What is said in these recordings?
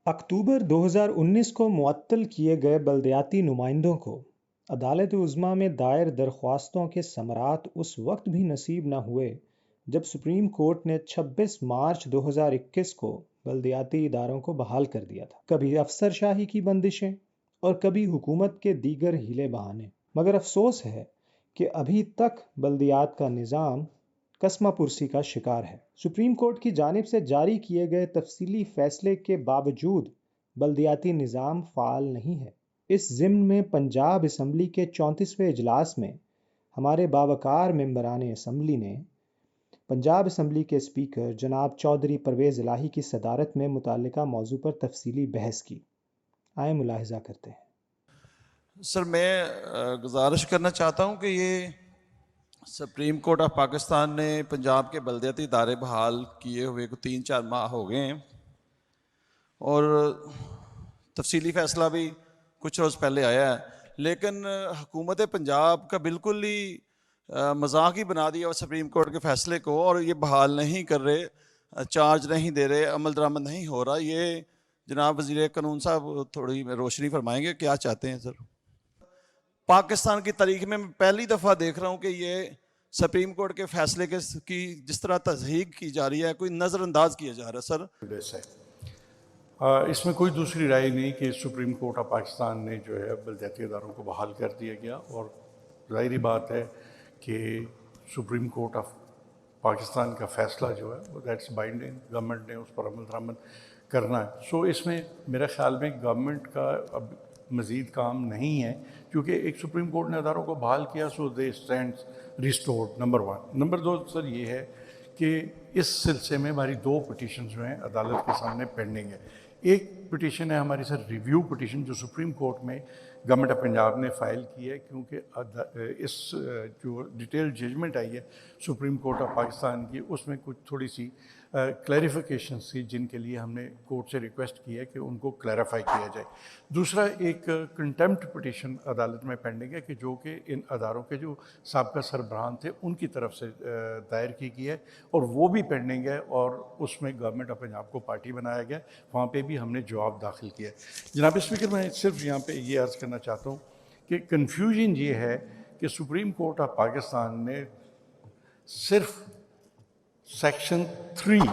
अक्टूबर 2019 को मुअत्तल किए गए बल्दियाती नुमाइंदों को अदालत उज़्मा में दायर दरख्वास्तों के समरात उस वक्त भी नसीब न हुए जब सुप्रीम कोर्ट ने 26 मार्च 2021 को बल्दियाती इदारों को बहाल कर दिया था। कभी अफसरशाही की बंदिशें और कभी हुकूमत के दीगर हीले बहाने, मगर अफसोस है कि अभी तक बल्दियात का निज़ाम कसमा पुरसी का शिकार है। सुप्रीम कोर्ट की जानिब से जारी किए गए तफसीली फैसले के बावजूद बल्दियाती निज़ाम फ़ाल नहीं है। इस ज़िम्न में पंजाब असम्बली के 34वें इजलास में हमारे बावकार मेंबरान असम्बली ने पंजाब असम्बली के स्पीकर जनाब चौधरी परवेज़ इलाही की सदारत में मुतालिका मौजू पर तफसीली बहस की। आए मुलाहिजा करते हैं। सर, मैं गुजारिश करना चाहता हूँ कि ये सुप्रीम कोर्ट ऑफ पाकिस्तान ने पंजाब के बल्दियाती इदारे बहाल किए हुए को 3-4 माह हो गए हैं और तफसीली फ़ैसला भी कुछ रोज़ पहले आया है, लेकिन हुकूमत पंजाब का बिल्कुल ही मजाक ही बना दिया और सुप्रीम कोर्ट के फ़ैसले को, और ये बहाल नहीं कर रहे, चार्ज नहीं दे रहे, अमल दरामद नहीं हो रहा। ये जनाब वज़ीर कानून साहब थोड़ी रोशनी फरमाएंगे, क्या चाहते हैं सर? पाकिस्तान की तारीख में मैं पहली दफ़ा देख रहा हूँ कि ये सुप्रीम कोर्ट के फैसले की जिस तरह तस्दीक की जा रही है, कोई नज़रअंदाज किया जा रहा है सर। इसमें कोई दूसरी राय नहीं कि सुप्रीम कोर्ट ऑफ पाकिस्तान ने जो है बल्दियाती इदारों को बहाल कर दिया गया, और ज़ाहिरी बात है कि सुप्रीम कोर्ट ऑफ पाकिस्तान का फ़ैसला जो है वो दैट्स बाइंडिंग, गवर्नमेंट ने उस पर अमल दरामद करना है। सो इसमें मेरे ख़्याल में गवर्नमेंट का अब मज़ीद काम नहीं है, क्योंकि एक सुप्रीम कोर्ट ने अदारों को बहाल किया, so they stand restored, number 1। Number 2 sir ये है कि इस सिलसिले में हमारी 2 पिटीशन जो हैं अदालत के सामने पेंडिंग है। एक पिटीशन है हमारी सर रिव्यू पिटीशन, जो सुप्रीम कोर्ट में गवर्नमेंट ऑफ पंजाब ने फ़ाइल की है, क्योंकि इस जो डिटेल जजमेंट आई है सुप्रीम कोर्ट ऑफ पाकिस्तान की, उसमें कुछ थोड़ी सी क्लैरिफिकेशन थी, जिनके लिए हमने कोर्ट से रिक्वेस्ट की है कि उनको क्लैरिफाई किया जाए। दूसरा एक कंटेम्प्ट पिटीशन अदालत में पेंडिंग है, कि जो कि इन अदारों के जो साबका सरबराहान थे उनकी तरफ से दायर की गई है, और वो भी पेंडिंग है, और उसमें गवर्नमेंट ऑफ पंजाब को पार्टी बनाया गया, वहाँ पे भी हमने जवाब दाखिल किया है। जनाब स्पीकर, मैं सिर्फ यहाँ पे ये अर्ज़ करना चाहता हूँ कि कन्फ्यूजन ये है कि सुप्रीम कोर्ट ऑफ पाकिस्तान ने सिर्फ सेक्शन 3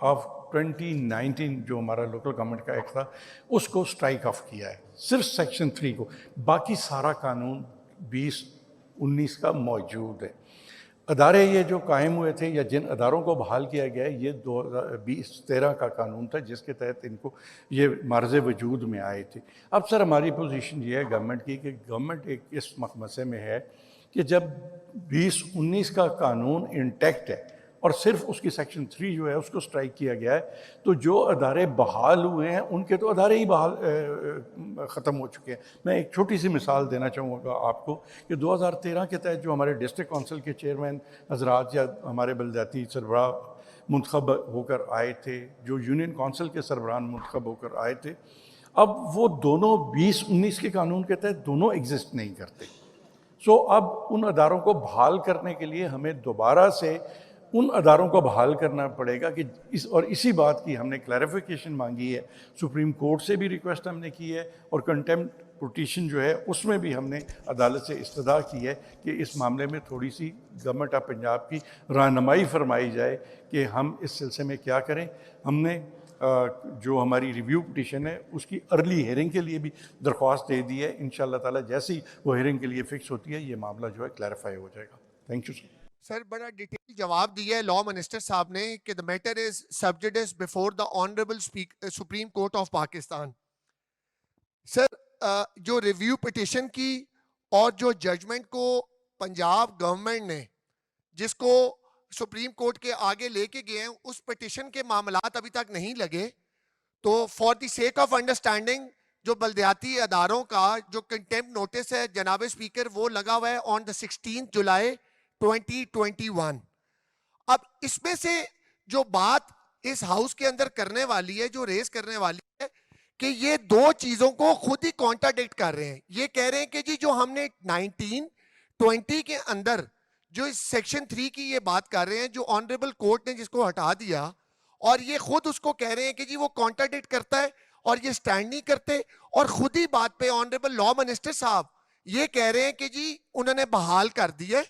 ऑफ 2019 जो हमारा लोकल गवर्नमेंट का एक्ट था उसको स्ट्राइक ऑफ किया है, सिर्फ सेक्शन 3 को। बाकी सारा कानून 2019 का मौजूद है। अदारे ये जो कायम हुए थे या जिन अदारों को बहाल किया गया है, ये 2013 का कानून था, जिसके तहत इनको ये मार्ज़ वजूद में आए थे। अब सर हमारी पोजीशन ये है गवर्नमेंट की, कि गवर्नमेंट एक इस मसले में है कि जब 2019 का कानून इंटैक्ट है और सिर्फ उसकी सेक्शन 3 जो है उसको स्ट्राइक किया गया है, तो जो अदारे बहाल हुए हैं उनके तो अदारे ही बहाल ख़त्म हो चुके हैं। मैं एक छोटी सी मिसाल देना चाहूँगा आपको कि 2013 के तहत जो हमारे डिस्ट्रिक्ट काउंसिल के चेयरमैन हजरात या हमारे बल्दियाती सरबराह मुंतखब होकर आए थे, जो यूनियन काउंसिल के सरबराह मुंतखब होकर आए थे, अब वो दोनों 2019 के कानून के तहत दोनों एग्जिस्ट नहीं करते। सो अब उन अदारों को बहाल करने के लिए हमें दोबारा से उन अदारों को बहाल करना पड़ेगा कि इसी बात की हमने क्लैरिफिकेशन मांगी है, सुप्रीम कोर्ट से भी रिक्वेस्ट हमने की है, और कंटेम्प्ट पिटीशन जो है उसमें भी हमने अदालत से इस्तदा की है कि इस मामले में थोड़ी सी गवर्नमेंट ऑफ पंजाब की रहनुमाई फरमाई जाए कि हम इस सिलसिले में क्या करें। हमने जो हमारी रिव्यू पिटीशन है उसकी अर्ली हेयरिंग के लिए भी दरख्वास्त दे दी है। इंशाअल्लाह ताला जैसे ही वो हेयरिंग के लिए फ़िक्स होती है, ये मामला जो है क्लैरिफाई हो जाएगा। Thank you sir. सर बड़ा डिटेल जवाब दिया है लॉ मिनिस्टर साहब ने कि द मैटर इज सब जुडिस before the honourable supreme court of Pakistan. Sir जो रिव्यू पिटीशन की और जो जजमेंट को पंजाब गवर्नमेंट ने जिसको सुप्रीम कोर्ट के आगे लेके गए हैं, उस पिटीशन के मामलात अभी तक नहीं लगे, तो for the sake of understanding जो बल्दियाती अदारों का जो कंटेम्प्ट नोटिस है जनाब स्पीकर, वो लगा हुआ है ऑन द 16 जुलाई 2021। अब इसमें से जो बात इस हाउस के अंदर करने वाली है, जो रेस करने वाली है, कि ये दो चीजों को खुद ही कॉन्ट्राडिक्ट कर रहे हैं। ये कह रहे हैं कि जी जो हमने 1920 के अंदर जो इस सेक्शन 3 की ये बात कर रहे हैं, जो ऑनरेबल कोर्ट ने जिसको हटा दिया, और ये खुद उसको कह रहे हैं कि जी वो कॉन्ट्राडिक्ट करता है, और ये स्टैंड नहीं करते और खुद ही बात पे ऑनरेबल लॉ मिनिस्टर साहब ये कह रहे हैं कि जी उन्होंने बहाल कर दिए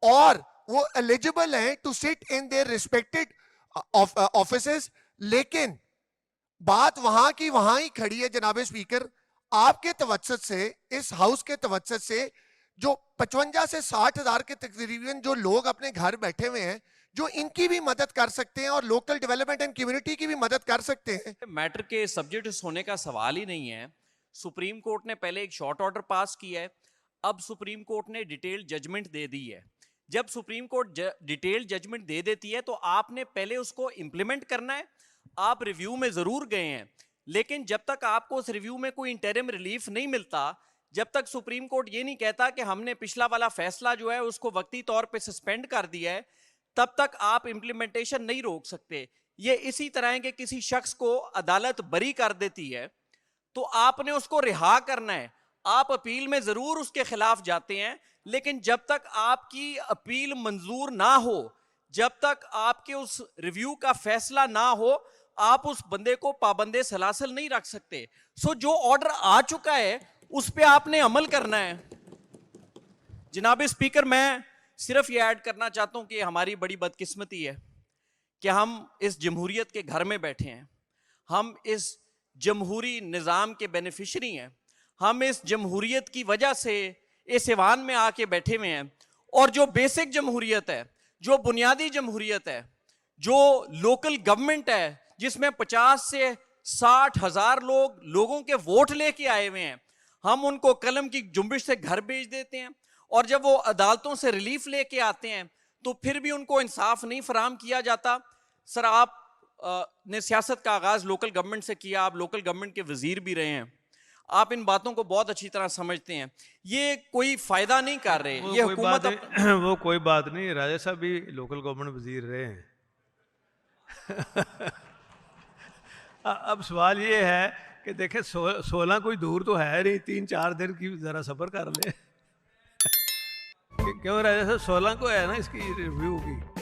और वो एलिजिबल हैं to sit in their respected offices. लेकिन बात वहां की वहां ही खड़ी है जनाब स्पीकर, आपके तवज्जुद से, इस हाउस के तवज्जुद से जो 55 से 60 हजार के तकरीबन जो लोग अपने घर बैठे हुए हैं, जो इनकी भी मदद कर सकते हैं और लोकल डेवलपमेंट एंड कम्युनिटी की भी मदद कर सकते हैं। मैटर के सब्जेक्ट होने का सवाल ही नहीं है। सुप्रीम कोर्ट ने पहले एक शॉर्ट ऑर्डर पास किया है, अब सुप्रीम कोर्ट ने डिटेल जजमेंट दे दी है। जब सुप्रीम कोर्ट डिटेल जजमेंट दे देती है तो आपने पहले उसको इंप्लीमेंट करना है। आप रिव्यू में जरूर गए हैं, लेकिन जब तक आपको उस रिव्यू में कोई इंटरिम रिलीफ नहीं मिलता, जब तक सुप्रीम कोर्ट ये नहीं कहता कि हमने पिछला वाला फैसला जो है उसको वक्ती तौर पे सस्पेंड कर दिया है, तब तक आप इंप्लीमेंटेशन नहीं रोक सकते। ये इसी तरह है कि किसी शख्स को अदालत बरी कर देती है तो आपने उसको रिहा करना है। आप अपील में जरूर उसके खिलाफ जाते हैं, लेकिन जब तक आपकी अपील मंजूर ना हो, जब तक आपके उस रिव्यू का फैसला ना हो, आप उस बंदे को पाबंदे सलासल नहीं रख सकते। सो जो ऑर्डर आ चुका है उस पे आपने अमल करना है। जनाब स्पीकर, मैं सिर्फ ये ऐड करना चाहता हूं कि हमारी बड़ी बदकिस्मती है कि हम इस जमहूरियत के घर में बैठे हैं, हम इस जमहूरी निज़ाम के बेनिफिशरी हैं, हम इस जमहूरियत की वजह से इस ईवान में आके बैठे हुए हैं। और जो बेसिक जमहूरियत है, जो बुनियादी जमहूरियत है, जो लोकल गवर्नमेंट है, जिसमें 50 से 60 हजार लोगों के वोट लेके आए हुए हैं, हम उनको कलम की जुम्बिश से घर भेज देते हैं और जब वो अदालतों से रिलीफ लेके आते हैं तो फिर भी उनको इंसाफ नहीं फराहम किया जाता। सर, आप ने सियासत का आगाज लोकल गवर्नमेंट से किया, आप लोकल गवर्नमेंट के वजीर भी रहे हैं, आप इन बातों को बहुत अच्छी तरह समझते हैं। ये कोई फायदा नहीं कर रहे, ये हुकूमत वो कोई बात नहीं, राजा साहब भी लोकल गवर्नमेंट वजीर रहे हैं। अब सवाल ये है कि देखें 16 कोई दूर तो है नहीं, 3-4 दिन की जरा सफर कर ले। क्यों राजा साहब 16 को है ना इसकी रिव्यू की।